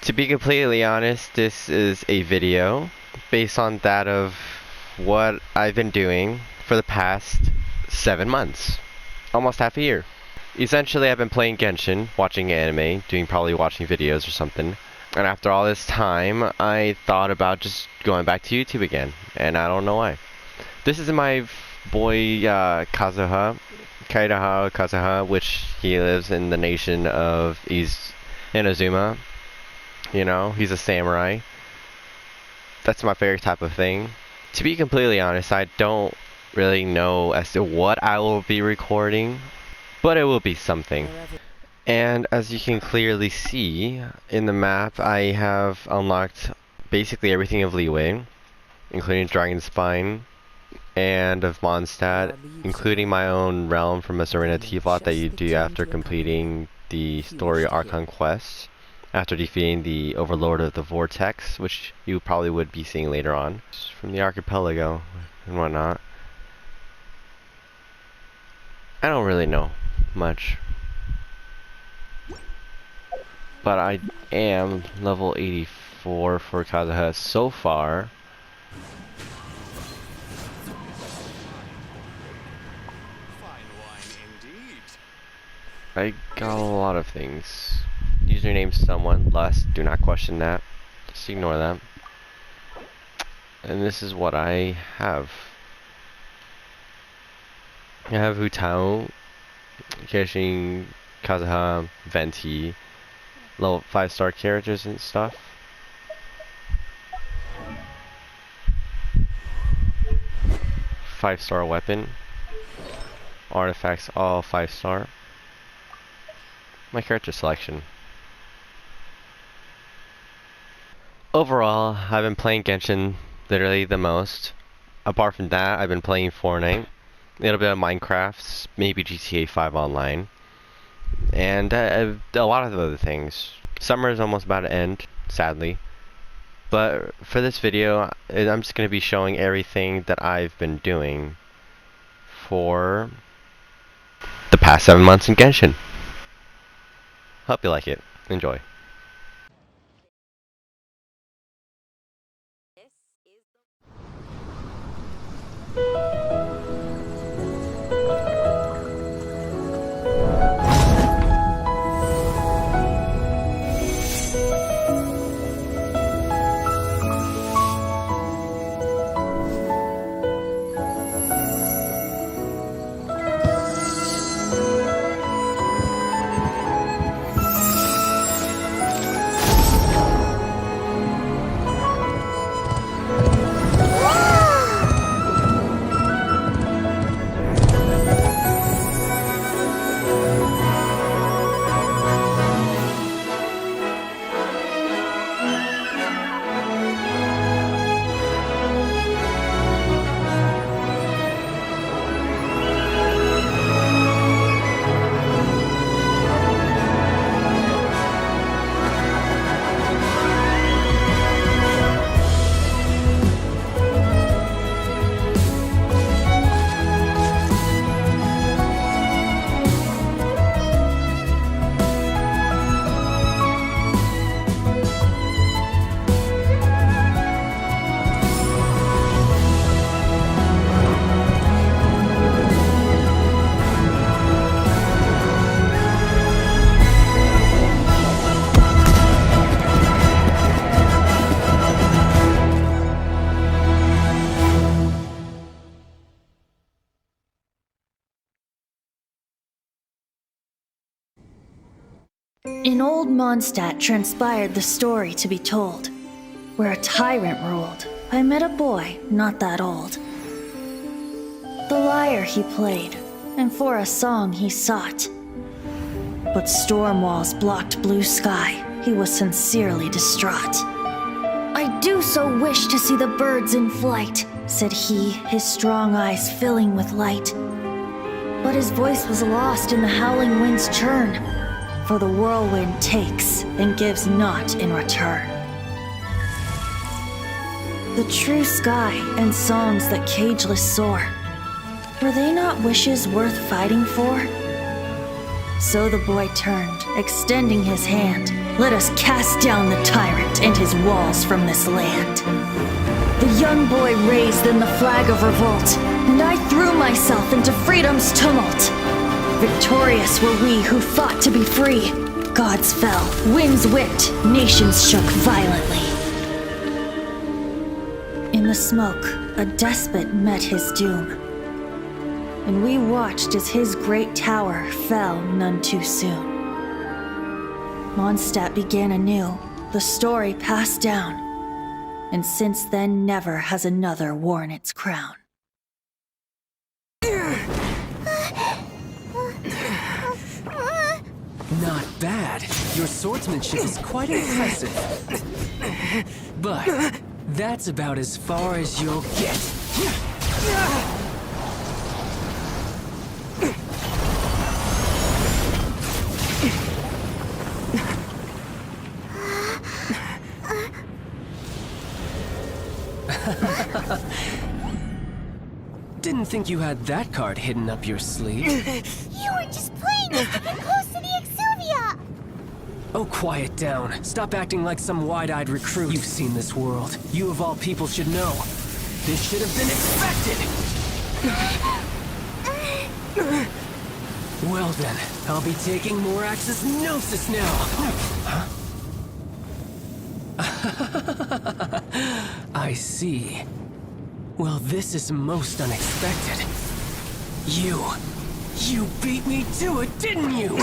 To be completely honest, this is a video based on that of what I've been doing for the past 7 months. Almost half a year. Essentially, I've been playing Genshin, watching anime, probably watching videos or something. And after all this time, I thought about just going back to YouTube again. And I don't know why. This is my boy Kazuha, which he lives in the nation of Inazuma. You know, he's a samurai. That's my favorite type of thing. To be completely honest, I don't really know as to what I will be recording, but it will be something. And as you can clearly see in the map, I have unlocked basically everything of Leeway, including Dragon Spine and of Mondstadt, including my own realm from a Serena T-Plot that you do after completing the story Archon quest, after defeating the Overlord of the Vortex, which you probably would be seeing later on, from the archipelago and whatnot. I don't really know much, but I am level 84 for Kazuha so far. I got a lot of things. Username someone, Lust, do not question that. Just ignore that. And this is what I have. I have Hutao, Keshin, Kazuha, Venti, level 5-star characters and stuff. Five-star weapon. Artifacts all 5-star. My character selection. Overall, I've been playing Genshin literally the most. Apart from that, I've been playing Fortnite, a little bit of Minecraft, maybe GTA 5 Online, and a lot of other things. Summer is almost about to end, sadly. But for this video, I'm just going to be showing everything that I've been doing for the past 7 months in Genshin. Hope you like it. Enjoy. In old Mondstadt transpired the story to be told, where a tyrant ruled. I met a boy not that old. The lyre he played, and for a song he sought. But storm walls blocked blue sky, he was sincerely distraught. I do so wish to see the birds in flight, said he, his strong eyes filling with light. But his voice was lost in the howling wind's churn, for the whirlwind takes and gives not in return. The true sky and songs that cageless soar, were they not wishes worth fighting for? So the boy turned, extending his hand, Let us cast down the tyrant and his walls from this land. The young boy raised then the flag of revolt, and I threw myself into freedom's tumult. Victorious were we who fought to be free. Gods fell, winds whipped, nations shook violently. In the smoke, a despot met his doom, and we watched as his great tower fell none too soon. Mondstadt began anew, the story passed down, and since then never has another worn its crown. Not bad. Your swordsmanship is quite impressive. But that's about as far as you'll get. Didn't think you had that card hidden up your sleeve. You were just playing us to get close to the Exuvia! Oh, quiet down. Stop acting like some wide-eyed recruit. You've seen this world. You of all people should know. This should have been expected! Well then, I'll be taking Morax's Gnosis now! Huh? I see. Well, this is most unexpected. You beat me to it, didn't you?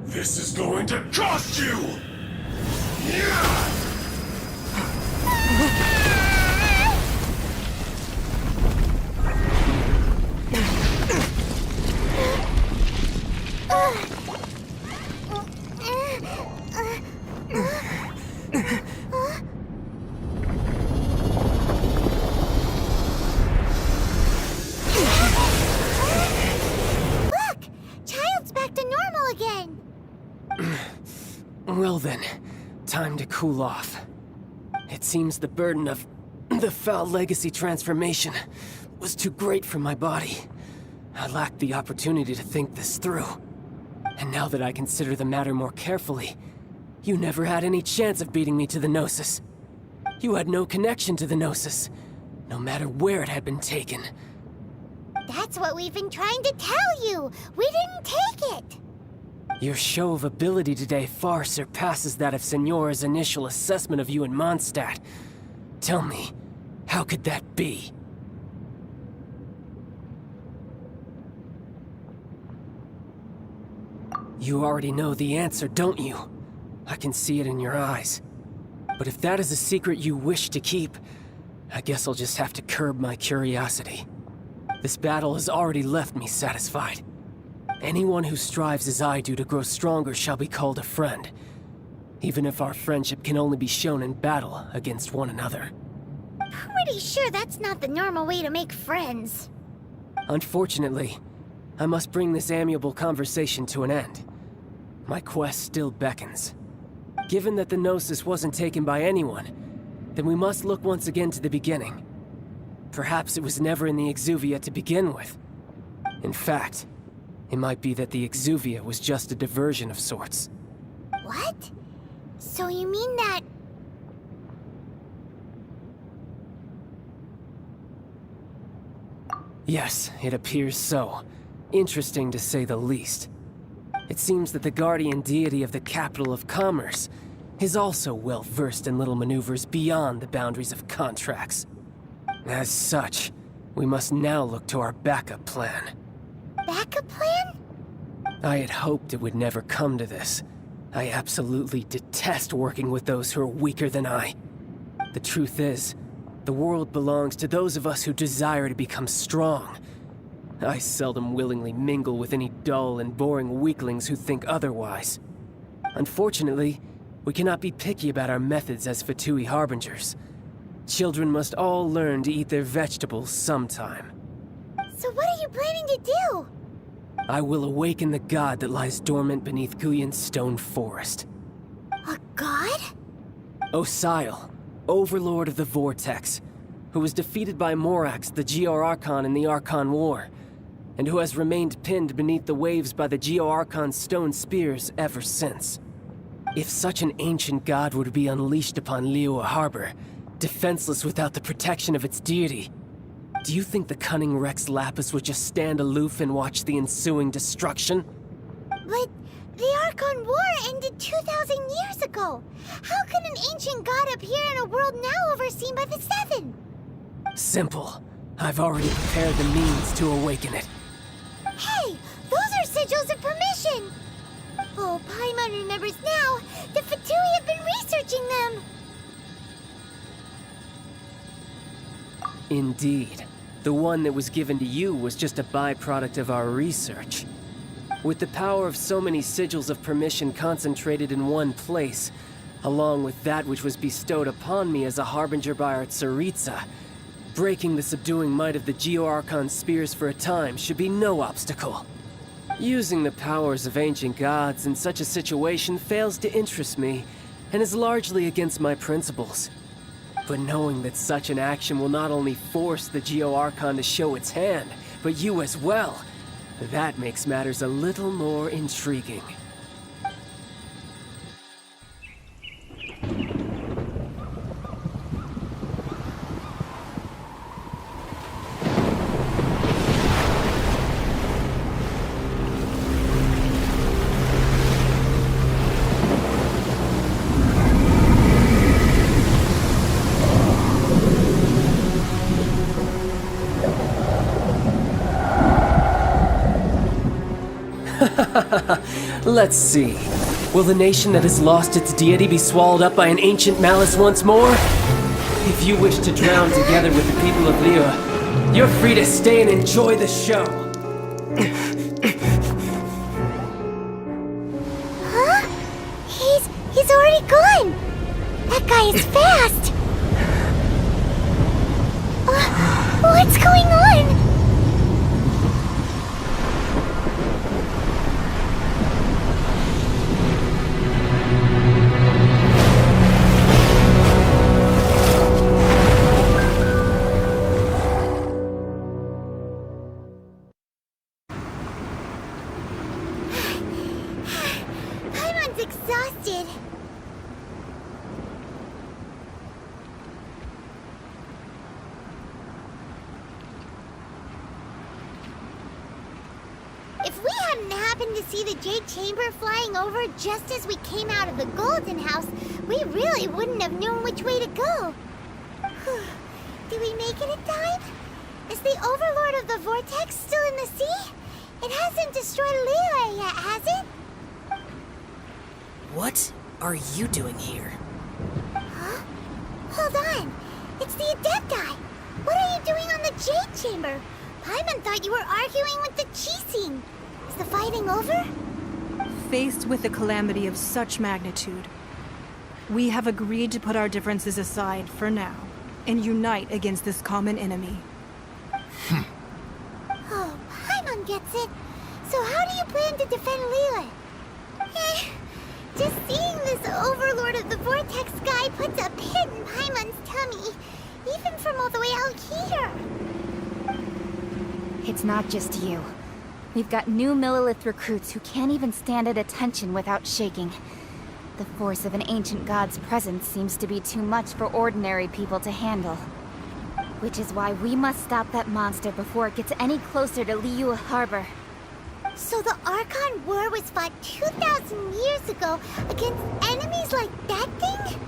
This is going to cost you! Well then, time to cool off. It seems the burden of the foul legacy transformation was too great for my body. I lacked the opportunity to think this through. And now that I consider the matter more carefully, you never had any chance of beating me to the Gnosis. You had no connection to the Gnosis, no matter where it had been taken. That's what we've been trying to tell you! We didn't take it! Your show of ability today far surpasses that of Signora's initial assessment of you in Mondstadt. Tell me, how could that be? You already know the answer, don't you? I can see it in your eyes. But if that is a secret you wish to keep, I guess I'll just have to curb my curiosity. This battle has already left me satisfied. Anyone who strives as I do to grow stronger shall be called a friend, even if our friendship can only be shown in battle against one another. Pretty sure that's not the normal way to make friends. Unfortunately, I must bring this amiable conversation to an end. My quest still beckons. Given that the Gnosis wasn't taken by anyone, then we must look once again to the beginning. Perhaps it was never in the Exuvia to begin with. In fact, it might be that the Exuvia was just a diversion of sorts. What? So you mean that... Yes, it appears so. Interesting to say the least. It seems that the guardian deity of the capital of commerce is also well versed in little maneuvers beyond the boundaries of contracts. As such, we must now look to our backup plan. Backup plan? I had hoped it would never come to this. I absolutely detest working with those who are weaker than I. The truth is, the world belongs to those of us who desire to become strong. I seldom willingly mingle with any dull and boring weaklings who think otherwise. Unfortunately, we cannot be picky about our methods as Fatui Harbingers. Children must all learn to eat their vegetables sometime. So what are you planning to do? I will awaken the god that lies dormant beneath Guyon's stone forest. A god? Osial, Overlord of the Vortex, who was defeated by Morax, the Geo-Archon in the Archon War, and who has remained pinned beneath the waves by the Geo-Archon's stone spears ever since. If such an ancient god were to be unleashed upon Liyue Harbor, defenseless without the protection of its deity, do you think the cunning Rex Lapis would just stand aloof and watch the ensuing destruction? But the Archon War ended 2,000 years ago. How can an ancient god appear in a world now overseen by the Seven? Simple. I've already prepared the means to awaken it. Hey, those are sigils of permission! Oh, Paimon remembers now. The Fatui have been researching them. Indeed. The one that was given to you was just a byproduct of our research. With the power of so many sigils of permission concentrated in one place, along with that which was bestowed upon me as a harbinger by our Tsaritsa, breaking the subduing might of the Geo-Archon spears for a time should be no obstacle. Using the powers of ancient gods in such a situation fails to interest me, and is largely against my principles. But knowing that such an action will not only force the Geo-Archon to show its hand, but you as well, that makes matters a little more intriguing. Let's see. Will the nation that has lost its deity be swallowed up by an ancient malice once more? If you wish to drown together with the people of Liyue, you're free to stay and enjoy the show. Huh? He's already gone. That guy is fast. What's going on? Exhausted. If we hadn't happened to see the Jade Chamber flying over just as we came out of the Golden House, we really wouldn't have known which way to go. Did we make it in time? Is the Overlord of the Vortex still in the sea? It hasn't destroyed Liyue yet, has it? What are you doing here? Huh? Hold on. It's the Adepti. What are you doing on the Jade Chamber? Paimon thought you were arguing with the Chising. Is the fighting over? Faced with a calamity of such magnitude, we have agreed to put our differences aside for now and unite against this common enemy. Oh, Paimon gets it. So how do you plan to defend Liyue? Just seeing this Overlord of the Vortex guy puts a pit in Paimon's tummy, even from all the way out here. It's not just you. We've got new Millilith recruits who can't even stand at attention without shaking. The force of an ancient god's presence seems to be too much for ordinary people to handle. Which is why we must stop that monster before it gets any closer to Liyue Harbor. So the Archon War was fought 2,000 years ago against enemies like that thing?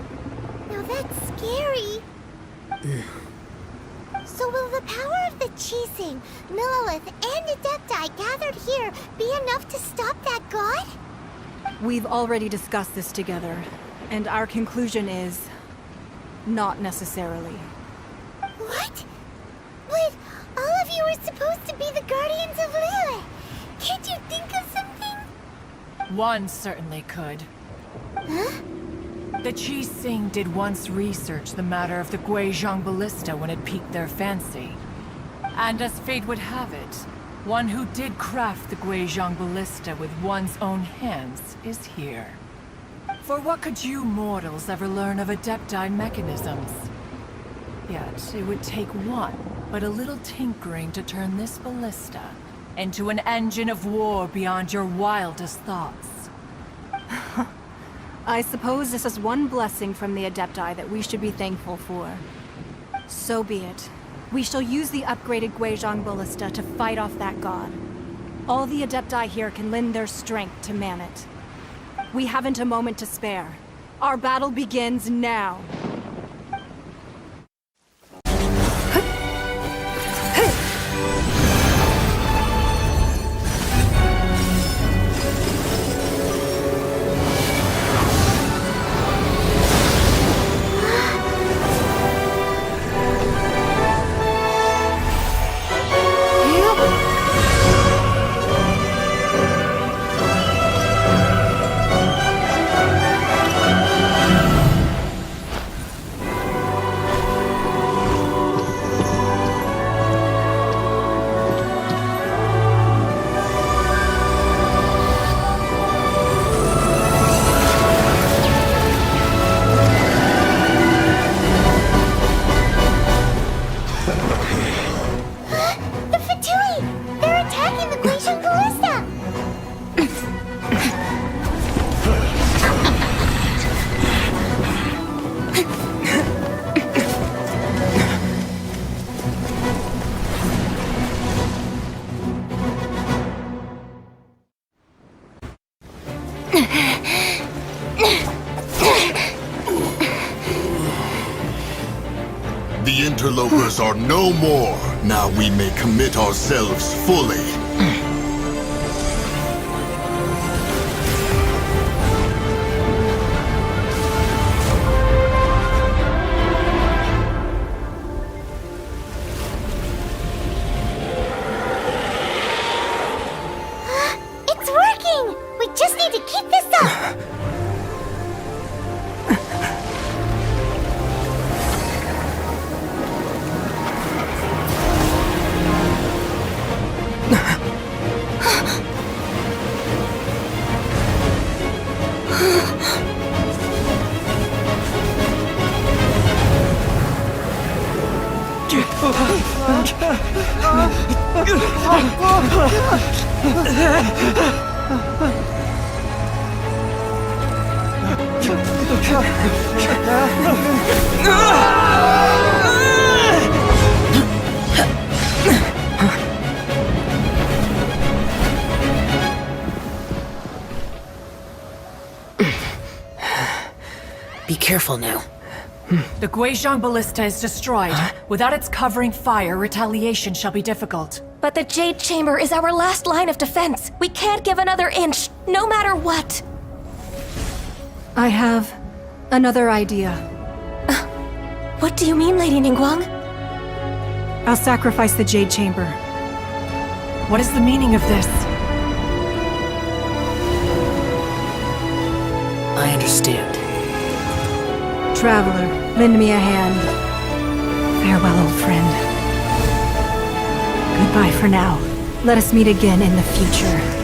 Now that's scary. So will the power of the Chising, Millilith, and Adepti gathered here be enough to stop that god? We've already discussed this together, and our conclusion is... not necessarily. What? But all of you were supposed to be the Guardians of Liyue. Can't you think of something? One certainly could. The Chi Sing did once research the matter of the Guizhong Ballista when it piqued their fancy. And as fate would have it, one who did craft the Guizhong Ballista with one's own hands is here. For what could you mortals ever learn of Adepti mechanisms? Yet, it would take one, but a little tinkering to turn this ballista into an engine of war beyond your wildest thoughts. I suppose this is one blessing from the Adepti that we should be thankful for. So be it. We shall use the upgraded Guizhong Ballista to fight off that god. All the Adepti here can lend their strength to man it. We haven't a moment to spare. Our battle begins now. The interlopers are no more. Now we may commit ourselves fully. It's working! We just need to keep this up! Be careful now. The Guizhong Ballista is destroyed. Without its covering fire, retaliation shall be difficult. But the Jade Chamber is our last line of defense. We can't give another inch, no matter what. I have another idea. What do you mean, Lady Ningguang? I'll sacrifice the Jade Chamber. What is the meaning of this? I understand. Traveler, lend me a hand. Farewell, old friend. Goodbye for now. Let us meet again in the future.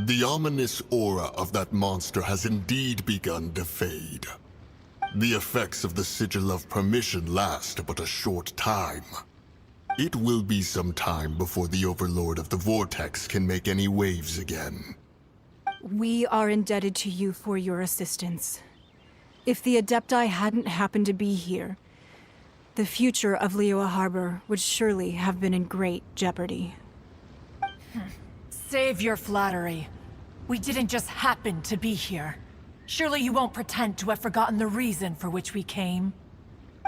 The ominous aura of that monster has indeed begun to fade. The effects of the Sigil of Permission last but a short time. It will be some time before the Overlord of the Vortex can make any waves again. We are indebted to you for your assistance. If the Adepti hadn't happened to be here, the future of Liyue Harbor would surely have been in great jeopardy. Save your flattery. We didn't just happen to be here. Surely you won't pretend to have forgotten the reason for which we came.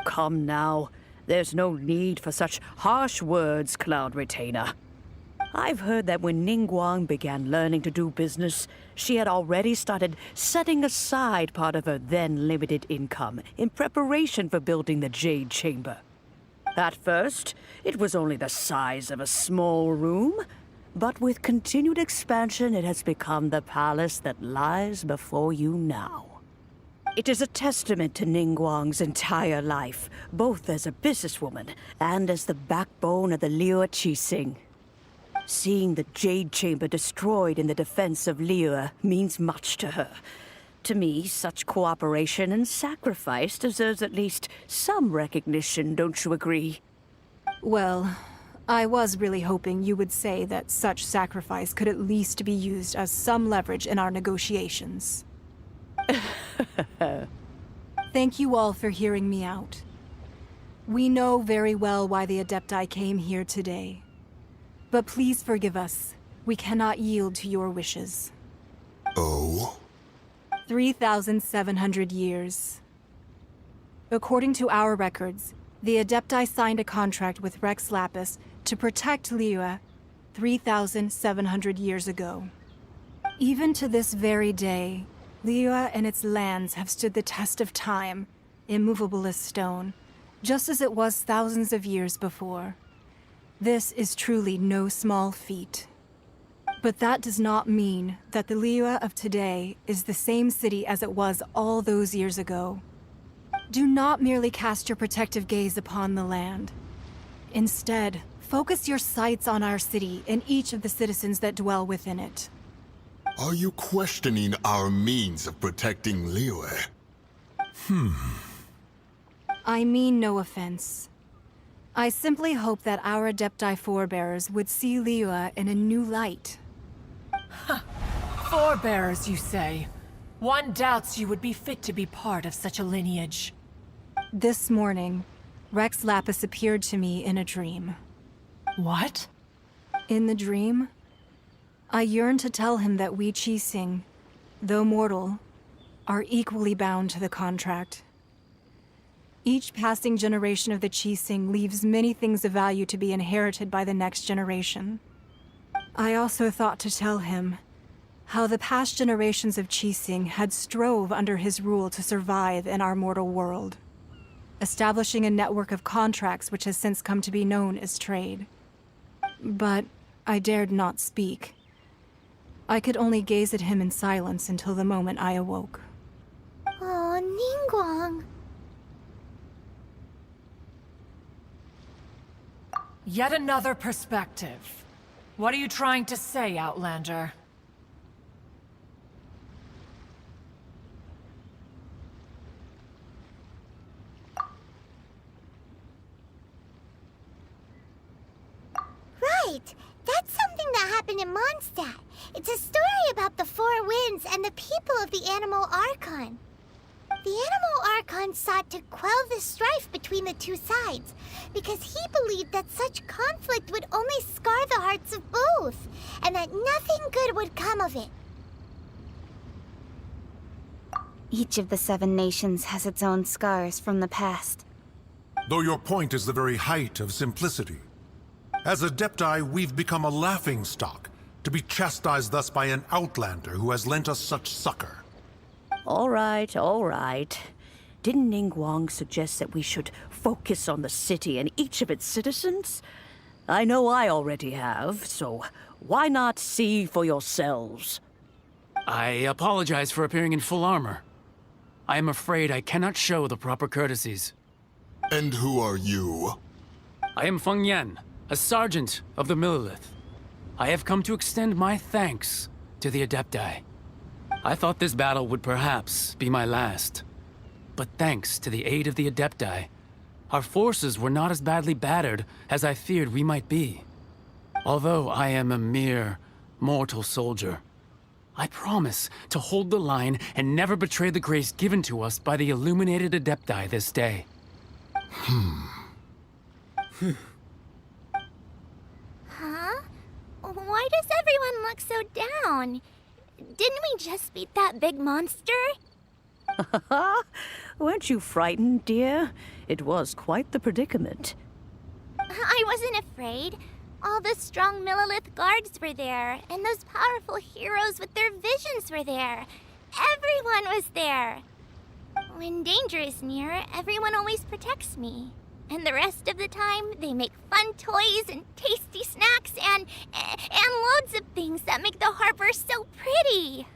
Come now. There's no need for such harsh words, Cloud Retainer. I've heard that when Ningguang began learning to do business, she had already started setting aside part of her then limited income in preparation for building the Jade Chamber. At first, it was only the size of a small room, but with continued expansion, it has become the palace that lies before you now. It is a testament to Ningguang's entire life, both as a businesswoman and as the backbone of the Liyue Qixing. Seeing the Jade Chamber destroyed in the defense of Liyue means much to her. To me, such cooperation and sacrifice deserves at least some recognition, don't you agree? Well, I was really hoping you would say that such sacrifice could at least be used as some leverage in our negotiations. Thank you all for hearing me out. We know very well why the Adepti came here today. But please forgive us. We cannot yield to your wishes. Oh? 3,700 years. According to our records, the Adepti signed a contract with Rex Lapis to protect Liyue 3,700 years ago. Even to this very day, Liyue and its lands have stood the test of time, immovable as stone, just as it was thousands of years before. This is truly no small feat. But that does not mean that the Liyue of today is the same city as it was all those years ago. Do not merely cast your protective gaze upon the land. Instead, focus your sights on our city and each of the citizens that dwell within it. Are you questioning our means of protecting Liyue? I mean no offense. I simply hope that our Adepti forebears would see Liyue in a new light. Forebears, you say? One doubts you would be fit to be part of such a lineage. This morning, Rex Lapis appeared to me in a dream. What? In the dream, I yearned to tell him that we Qixing, though mortal, are equally bound to the contract. Each passing generation of the Qixing leaves many things of value to be inherited by the next generation. I also thought to tell him how the past generations of Qixing had strove under his rule to survive in our mortal world, establishing a network of contracts which has since come to be known as trade. But I dared not speak. I could only gaze at him in silence until the moment I awoke. Oh, Ningguang. Yet another perspective. What are you trying to say, Outlander? Right! That's something that happened in Mondstadt. It's a story about the Four Winds and the people of the Animal Archon. The Animal Archon sought to quell the strife between the two sides, because he believed that such conflict would only scar the hearts of both, and that nothing good would come of it. Each of the 7 nations has its own scars from the past. Though your point is the very height of simplicity. As Adepti, we've become a laughingstock, to be chastised thus by an outlander who has lent us such succor. All right, all right. Didn't Ningguang suggest that we should focus on the city and each of its citizens? I know I already have, so why not see for yourselves? I apologize for appearing in full armor. I am afraid I cannot show the proper courtesies. And who are you? I am Feng Yan, a sergeant of the Millelith. I have come to extend my thanks to the Adepti. I thought this battle would perhaps be my last. But thanks to the aid of the Adepti, our forces were not as badly battered as I feared we might be. Although I am a mere mortal soldier, I promise to hold the line and never betray the grace given to us by the illuminated Adepti this day. Huh? Why does everyone look so down? Didn't we just beat that big monster? Weren't you frightened, dear? It was quite the predicament. I wasn't afraid. All the strong Millelith guards were there, and those powerful heroes with their visions were there. Everyone was there. When danger is near, everyone always protects me. And the rest of the time, they make fun toys and tasty snacks and loads of things that make the harbor so pretty.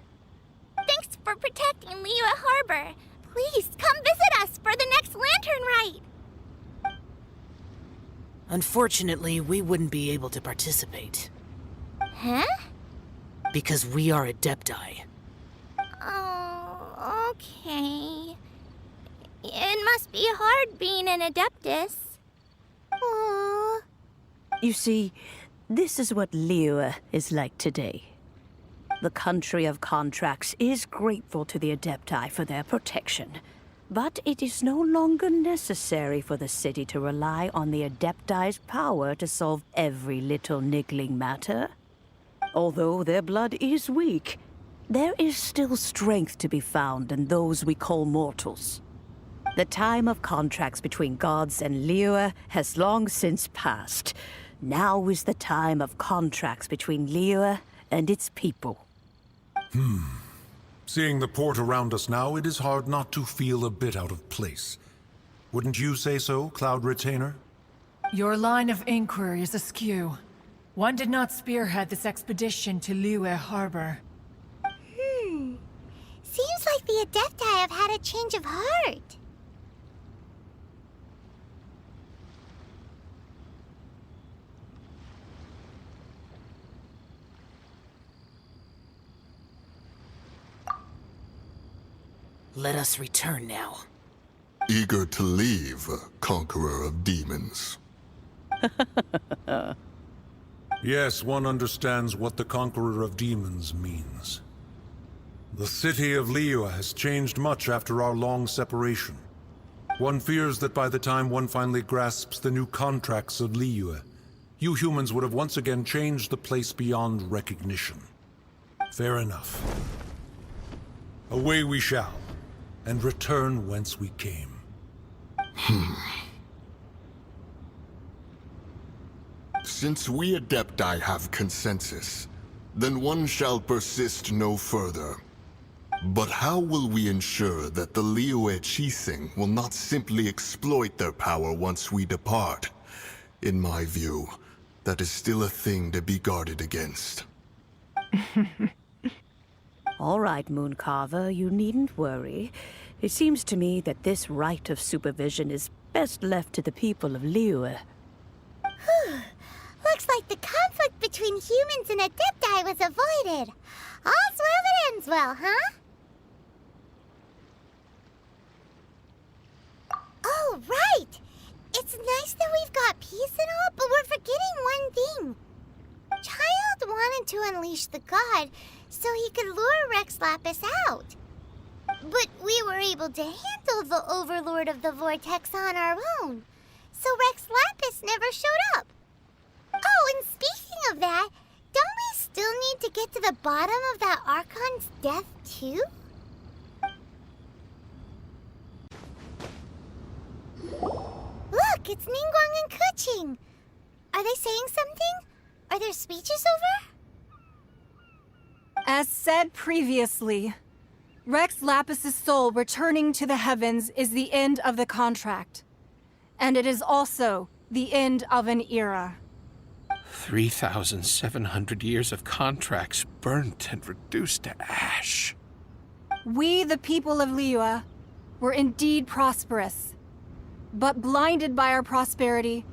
Thanks for protecting Liyue Harbor. Please come visit us for the next lantern rite. Unfortunately, we wouldn't be able to participate. Huh? Because we are Adepti. Oh, okay. It must be hard being an Adeptus. Aww. You see, this is what Liyue is like today. The country of contracts is grateful to the Adepti for their protection, but it is no longer necessary for the city to rely on the Adepti's power to solve every little niggling matter. Although their blood is weak, there is still strength to be found in those we call mortals. The time of contracts between gods and Liyue has long since passed. Now is the time of contracts between Liyue and its people. Seeing the port around us now, it is hard not to feel a bit out of place. Wouldn't you say so, Cloud Retainer? Your line of inquiry is askew. One did not spearhead this expedition to Liyue Harbor. Seems like the Adepti have had a change of heart. Let us return now. Eager to leave, Conqueror of Demons. Yes, one understands what the Conqueror of Demons means. The city of Liyue has changed much after our long separation. One fears that by the time one finally grasps the new contracts of Liyue, you humans would have once again changed the place beyond recognition. Fair enough. Away we shall, and return whence we came. Since we Adepti have consensus, then one shall persist no further. But how will we ensure that the Liyue Chising will not simply exploit their power once we depart? In my view, that is still a thing to be guarded against. All right, Mooncarver, you needn't worry. It seems to me that this right of supervision is best left to the people of Liyue. Looks like the conflict between humans and Adepti was avoided. All's well that ends well, huh? Oh, right! It's nice that we've got peace and all, but we're forgetting one thing. Childe wanted to unleash the god so he could lure Rex Lapis out. But we were able to handle the Overlord of the Vortex on our own, so Rex Lapis never showed up. Oh, and speaking of that, don't we still need to get to the bottom of that Archon's death, too? Look, it's Ningguang and Keqing. Are they saying something? Are their speeches over? As said previously, Rex Lapis's soul returning to the heavens is the end of the contract. And it is also the end of an era. 3,700 years of contracts burnt and reduced to ash. We, the people of Liyue, were indeed prosperous. But blinded by our prosperity,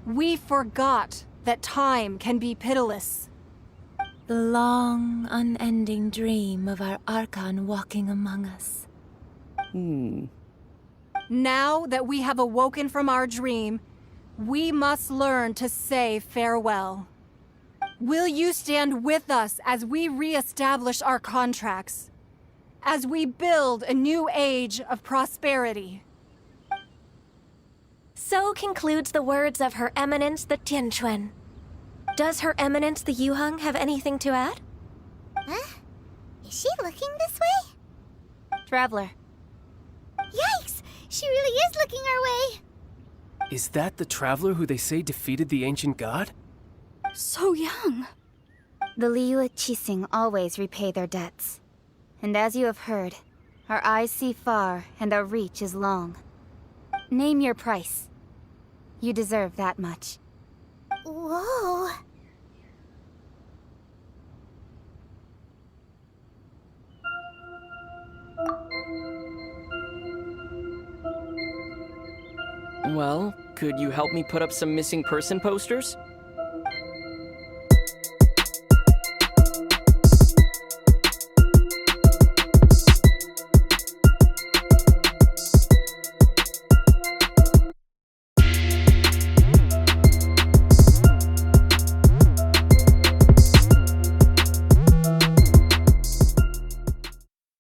we forgot that time can be pitiless. The long, unending dream of our Archon walking among us. Now that we have awoken from our dream, we must learn to say farewell. Will you stand with us as we re-establish our contracts? As we build a new age of prosperity? So concludes the words of Her Eminence the Tianquan. Does Her Eminence the Yuheng have anything to add? Huh? Is she looking this way? Traveler. Yikes! She really is looking our way! Is that the traveler who they say defeated the ancient god? So young. The Liyue Qixing always repay their debts. And as you have heard, our eyes see far and our reach is long. Name your price. You deserve that much. Whoa. Well, could you help me put up some missing person posters?